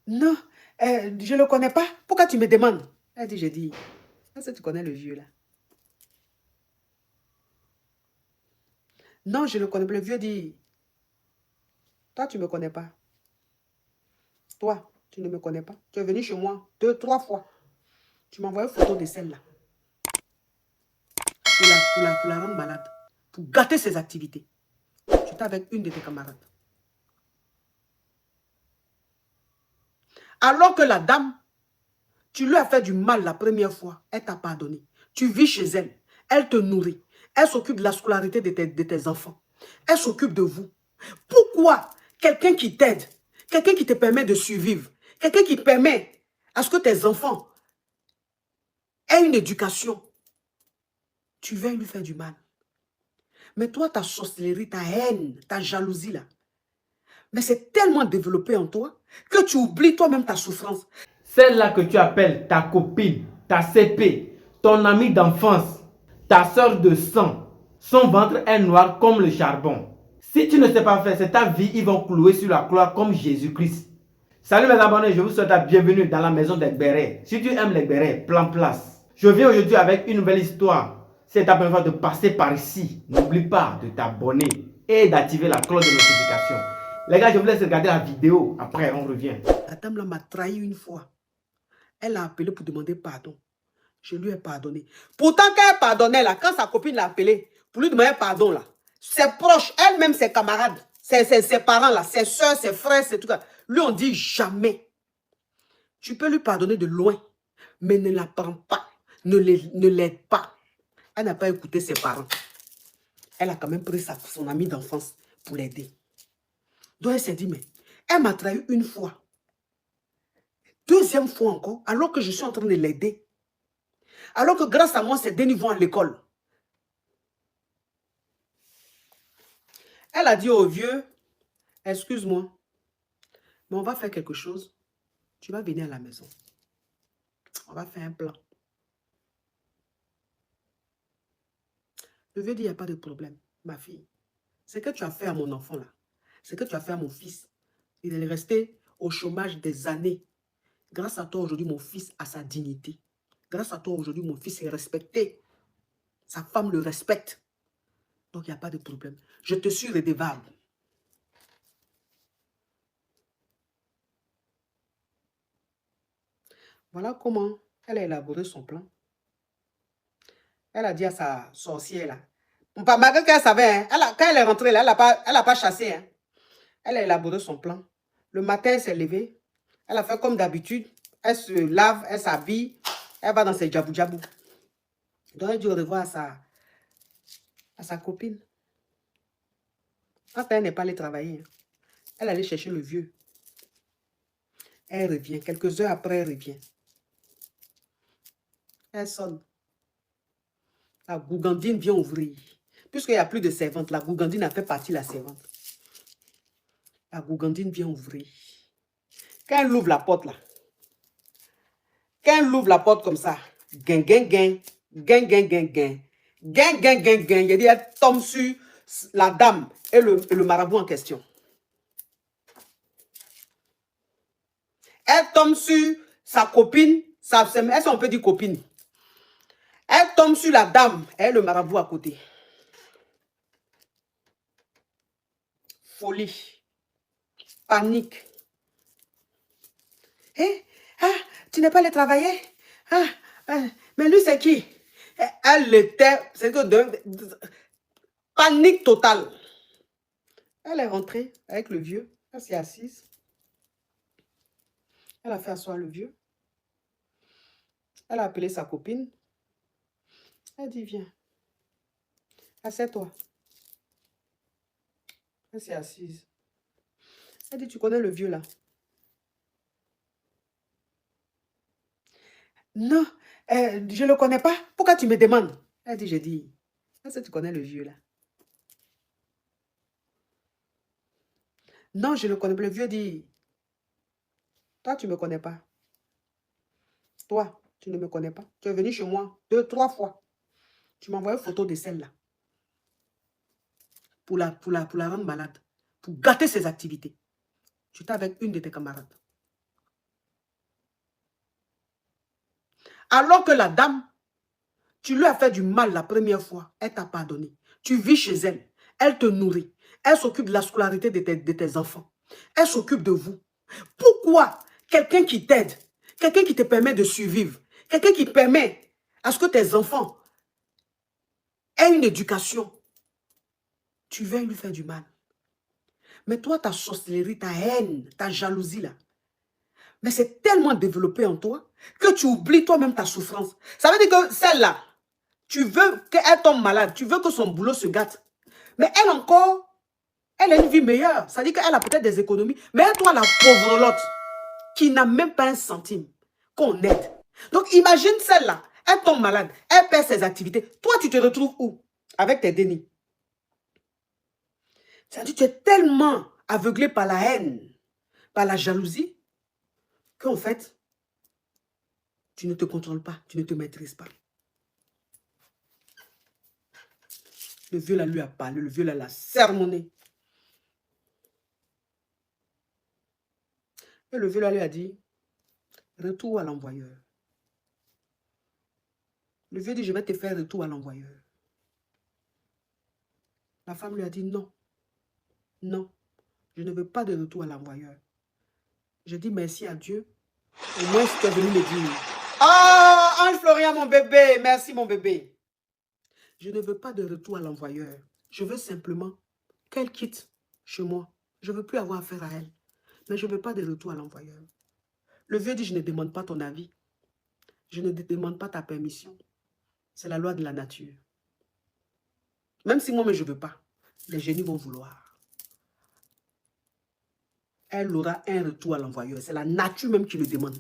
Non, je ne le connais pas. Pourquoi tu me demandes? Elle dit, j'ai dit, est-ce que tu connais le vieux là? Non, je ne le connais pas. Le vieux dit, toi, tu ne me connais pas. Toi, tu ne me connais pas. Tu es venu chez moi 2, 3 fois. Tu m'envoies une photo de celle-là pour la rendre malade, pour gâter ses activités. Tu étais avec une de tes camarades. Alors que la dame, tu lui as fait du mal la première fois, elle t'a pardonné. Tu vis chez elle, elle te nourrit, elle s'occupe de la scolarité de tes enfants, elle s'occupe de vous. Pourquoi quelqu'un qui t'aide, quelqu'un qui te permet de survivre, quelqu'un qui permet à ce que tes enfants aient une éducation, tu viens lui faire du mal? Mais toi, ta sorcellerie, ta haine, ta jalousie là, mais c'est tellement développé en toi que tu oublies toi-même ta souffrance. Celle-là que tu appelles ta copine, ta CP, ton amie d'enfance, ta soeur de sang, son ventre est noir comme le charbon. Si tu ne sais pas faire, c'est ta vie, ils vont clouer sur la croix comme Jésus-Christ. Salut mes abonnés, je vous souhaite la bienvenue dans la maison des bérets. Si tu aimes les bérets, plan place. Je viens aujourd'hui avec une nouvelle histoire. Si c'est ta première fois de passer par ici, n'oublie pas de t'abonner et d'activer la cloche de notification. Les gars, je vous laisse regarder la vidéo. Après, on revient. La dame là m'a trahi une fois. Elle a appelé pour demander pardon. Je lui ai pardonné. Pourtant, quand elle pardonnait là, quand sa copine l'a appelé pour lui demander pardon là, ses proches, elle-même ses camarades, ses parents là, ses soeurs, ses frères, ses tout ça, lui ont dit jamais. Tu peux lui pardonner de loin, mais ne la prends pas, ne l'aide pas. Elle n'a pas écouté ses parents. Elle a quand même pris son amie d'enfance pour l'aider. Donc elle s'est dit, mais elle m'a trahi une fois. Deuxième fois encore, alors que je suis en train de l'aider. Alors que grâce à moi, c'est des niveaux à l'école. Elle a dit au vieux, excuse-moi, mais on va faire quelque chose. Tu vas venir à la maison. On va faire un plan. Le vieux dit, il n'y a pas de problème, ma fille. Ce que tu as fait à mon enfant là, ce que tu as fait à mon fils, il est resté au chômage des années. Grâce à toi, aujourd'hui, mon fils a sa dignité. Grâce à toi, aujourd'hui, mon fils est respecté. Sa femme le respecte. Donc, il n'y a pas de problème. Je te suis redevable. Voilà comment elle a élaboré son plan. Elle a dit à sa sorcière là. Malgré qu'elle savait, hein, quand elle est rentrée là, elle n'a pas chassé. Hein. Elle a élaboré son plan. Le matin, elle s'est levée. Elle a fait comme d'habitude. Elle se lave, elle s'habille. Elle va dans ses djabou-djabou. Donc, elle dit au revoir à sa copine. Quand elle n'est pas allée travailler, hein, elle allait chercher le vieux. Elle revient. Quelques heures après, elle revient. Elle sonne. La gougandine vient ouvrir. Puisqu'il n'y a plus de servante, la gougandine a fait partie de la servante. La gougandine vient ouvrir. Quand elle ouvre la porte là, quand elle ouvre la porte comme ça, gain, gain, gain, gain, gain, gain, gain, gain, gain, gain, gain, il dit, elle tombe sur la dame et le marabout en question. Elle tombe sur sa copine, est-ce qu'on peut dire copine? Elle tombe sur la dame et le marabout à côté. Folie, panique. Eh, ah, tu n'es pas allé travailler? Ah, mais lui, c'est qui? Elle était, c'est que panique totale. Elle est rentrée avec le vieux. Elle s'est assise. Elle a fait asseoir le vieux. Elle a appelé sa copine. Elle dit, viens, assieds-toi. Elle s'est assise. Elle dit, tu connais le vieux là? Non, je ne le connais pas. Pourquoi tu me demandes? Elle dit, j'ai dit, est-ce que tu connais le vieux là? Non, je ne le connais pas. Le vieux dit, toi, tu ne me connais pas. Toi, tu ne me connais pas. Tu es venu chez moi 2, 3 fois. Tu m'envoies une photo de celle-là. Pour la rendre malade. Pour gâter ses activités. Tu étais avec une de tes camarades. Alors que la dame, tu lui as fait du mal la première fois, elle t'a pardonné. Tu vis chez elle, elle te nourrit. Elle s'occupe de la scolarité de tes enfants. Elle s'occupe de vous. Pourquoi quelqu'un qui t'aide, quelqu'un qui te permet de survivre, quelqu'un qui permet à ce que tes enfants aient une éducation, tu vas lui faire du mal? Mais toi, ta sorcellerie, ta haine, ta jalousie là, mais c'est tellement développé en toi que tu oublies toi-même ta souffrance. Ça veut dire que celle-là, tu veux qu'elle tombe malade, tu veux que son boulot se gâte. Mais elle encore, elle a une vie meilleure. Ça veut dire qu'elle a peut-être des économies. Mais toi, la pauvrelotte, qui n'a même pas un centime, qu'on aide. Donc imagine celle-là, elle tombe malade, elle perd ses activités. Toi, tu te retrouves où? Avec tes dénis. C'est-à-dire que tu es tellement aveuglé par la haine, par la jalousie, qu'en fait, tu ne te contrôles pas, tu ne te maîtrises pas. Le vieux là lui a parlé, le vieux là l'a sermonné. Et le vieux là lui a dit, retour à l'envoyeur. Le vieux dit, je vais te faire retour à l'envoyeur. La femme lui a dit, non, non, je ne veux pas de retour à l'envoyeur. Je dis merci à Dieu. Au moins, si tu es venu me dire, ah, Ange Florian, mon bébé, merci mon bébé. Je ne veux pas de retour à l'envoyeur. Je veux simplement qu'elle quitte chez moi. Je ne veux plus avoir affaire à elle. Mais je ne veux pas de retour à l'envoyeur. Le vieux dit, je ne demande pas ton avis. Je ne te demande pas ta permission. C'est la loi de la nature. Même si moi, mais je ne veux pas, les génies vont vouloir. Elle aura un retour à l'envoyeur. C'est la nature même qui le demande.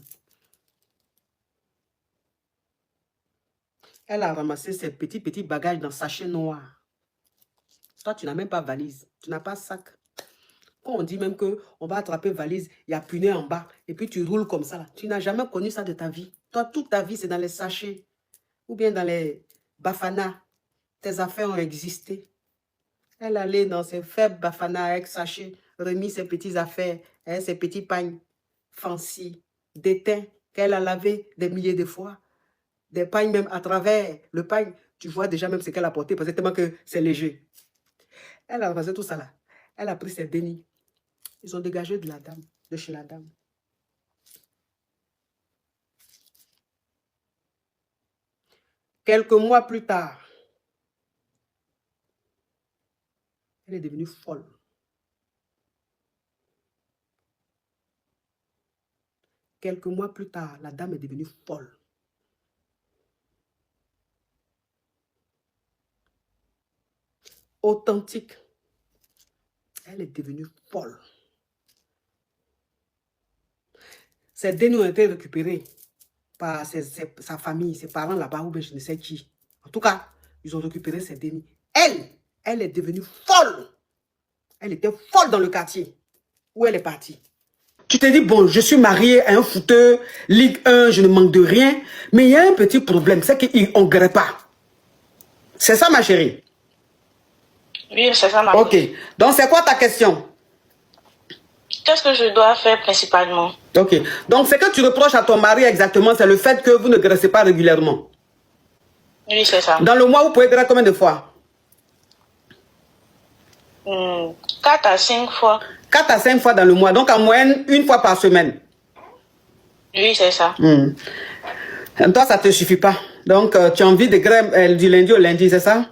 Elle a ramassé ses petits bagages dans sachet noir. Toi, tu n'as même pas valise. Tu n'as pas sac. Quand on dit même qu'on va attraper valise, il y a puné en bas. Et puis tu roules comme ça. Là. Tu n'as jamais connu ça de ta vie. Toi, toute ta vie, c'est dans les sachets. Ou bien dans les bafanas. Tes affaires ont existé. Elle allait dans ses faibles bafanas avec sachets, remis ses petites affaires, hein, ses petits pagnes fancy, d'étain qu'elle a lavé des milliers de fois. Des pagnes même à travers le pagne, tu vois déjà même ce qu'elle a porté, parce que tellement que c'est léger. Elle a ramassé tout ça là. Elle a pris ses dénis. Ils ont dégagé de la dame, de chez la dame. Quelques mois plus tard, elle est devenue folle. Quelques mois plus tard, la dame est devenue folle. Authentique. Elle est devenue folle. Ses dénis ont été récupérés par sa famille, ses parents là-bas, ou bien je ne sais qui. En tout cas, ils ont récupéré ses dénis. Elle est devenue folle. Elle était folle dans le quartier où elle est partie. Tu te dis, bon, je suis mariée à un footeur, Ligue 1, je ne manque de rien, mais il y a un petit problème, c'est qu'on ne grée pas. C'est ça, ma chérie? Oui, c'est ça, ma Ok. Donc, c'est quoi ta question? Qu'est-ce que je dois faire principalement? Ok. Donc, ce que tu reproches à ton mari exactement, c'est le fait que vous ne graissez pas régulièrement. Oui, c'est ça. Dans le mois, vous pouvez graisser combien de fois? 4 à 5 fois. 4 à 5 fois dans le mois. Donc, en moyenne, 1 fois par semaine. Oui, c'est ça. Toi, ça ne te suffit pas. Donc, tu as envie de graisser du lundi au lundi, c'est ça?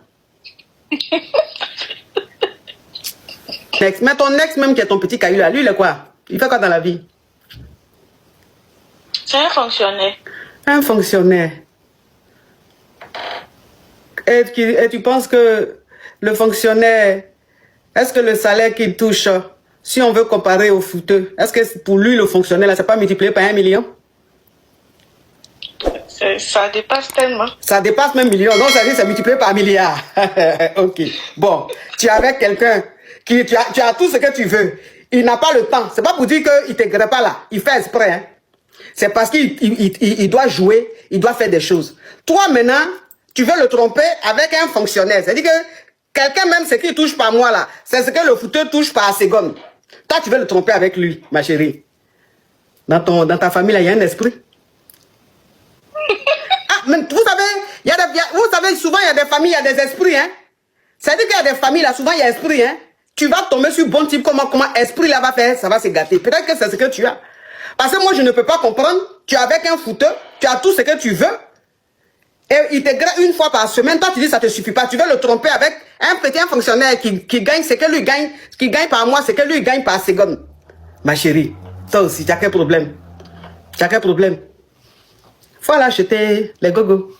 Mais ton ex même qui est ton petit caillou là, lui il est quoi? Il fait quoi dans la vie? C'est un fonctionnaire. Un fonctionnaire. Et tu penses que le fonctionnaire, est-ce que le salaire qu'il touche, si on veut comparer au footeux, est-ce que pour lui le fonctionnaire là, c'est pas multiplié par 1 million? Ça dépasse tellement. Ça dépasse même million, donc ça veut dire c'est multiplié par milliard. Ok. Bon, tu es avec quelqu'un qui tu as tout ce que tu veux. Il n'a pas le temps. C'est pas pour dire qu'il ne t'aiderait pas là. Il fait exprès. Hein. C'est parce qu'il doit jouer, il doit faire des choses. Toi maintenant, tu veux le tromper avec un fonctionnaire. C'est-à-dire que quelqu'un même ce qu'il touche par mois là, c'est ce que le footeur touche par seconde. Toi tu veux le tromper avec lui, ma chérie. Dans ta famille là, il y a un esprit. savez, souvent, il y a des familles, il y a des esprits, hein. C'est-à-dire qu'il y a des familles, là, souvent, il y a esprit, hein. Tu vas tomber sur bon type, comment esprit, là, va faire, ça va se gâter. Peut-être que c'est ce que tu as. Parce que moi, je ne peux pas comprendre. Tu es avec un footeur, tu as tout ce que tu veux. Et il te gratte une fois par semaine. Toi, tu dis, ça ne te suffit pas. Tu veux le tromper avec un petit fonctionnaire qui gagne ce que lui gagne. Ce qu'il gagne par mois, c'est que lui gagne par seconde. Ma chérie, toi aussi, tu as quel problème? Tu as quel problème? Faut aller acheter les gogos.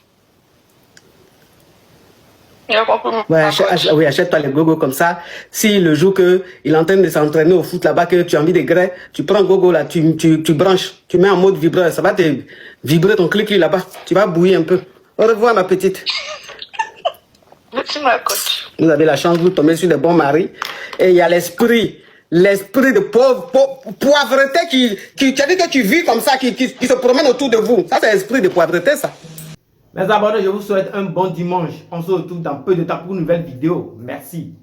Ouais, achète-toi les gogos comme ça. Si le jour que il est en train de s'entraîner au foot là-bas, que tu as envie de grès, tu prends gogo là, tu branches, tu mets en mode vibreur, ça va te vibrer ton clic là-bas. Tu vas bouillir un peu. Au revoir ma petite. Merci ma coach. Vous avez la chance de tomber sur des bons maris. Et il y a l'esprit de poivreté qui a dit que tu vis comme ça, qui se promène autour de vous. Ça, c'est l'esprit de poivreté, ça. Mes abonnés, je vous souhaite un bon dimanche. On se retrouve dans peu de temps pour une nouvelle vidéo. Merci.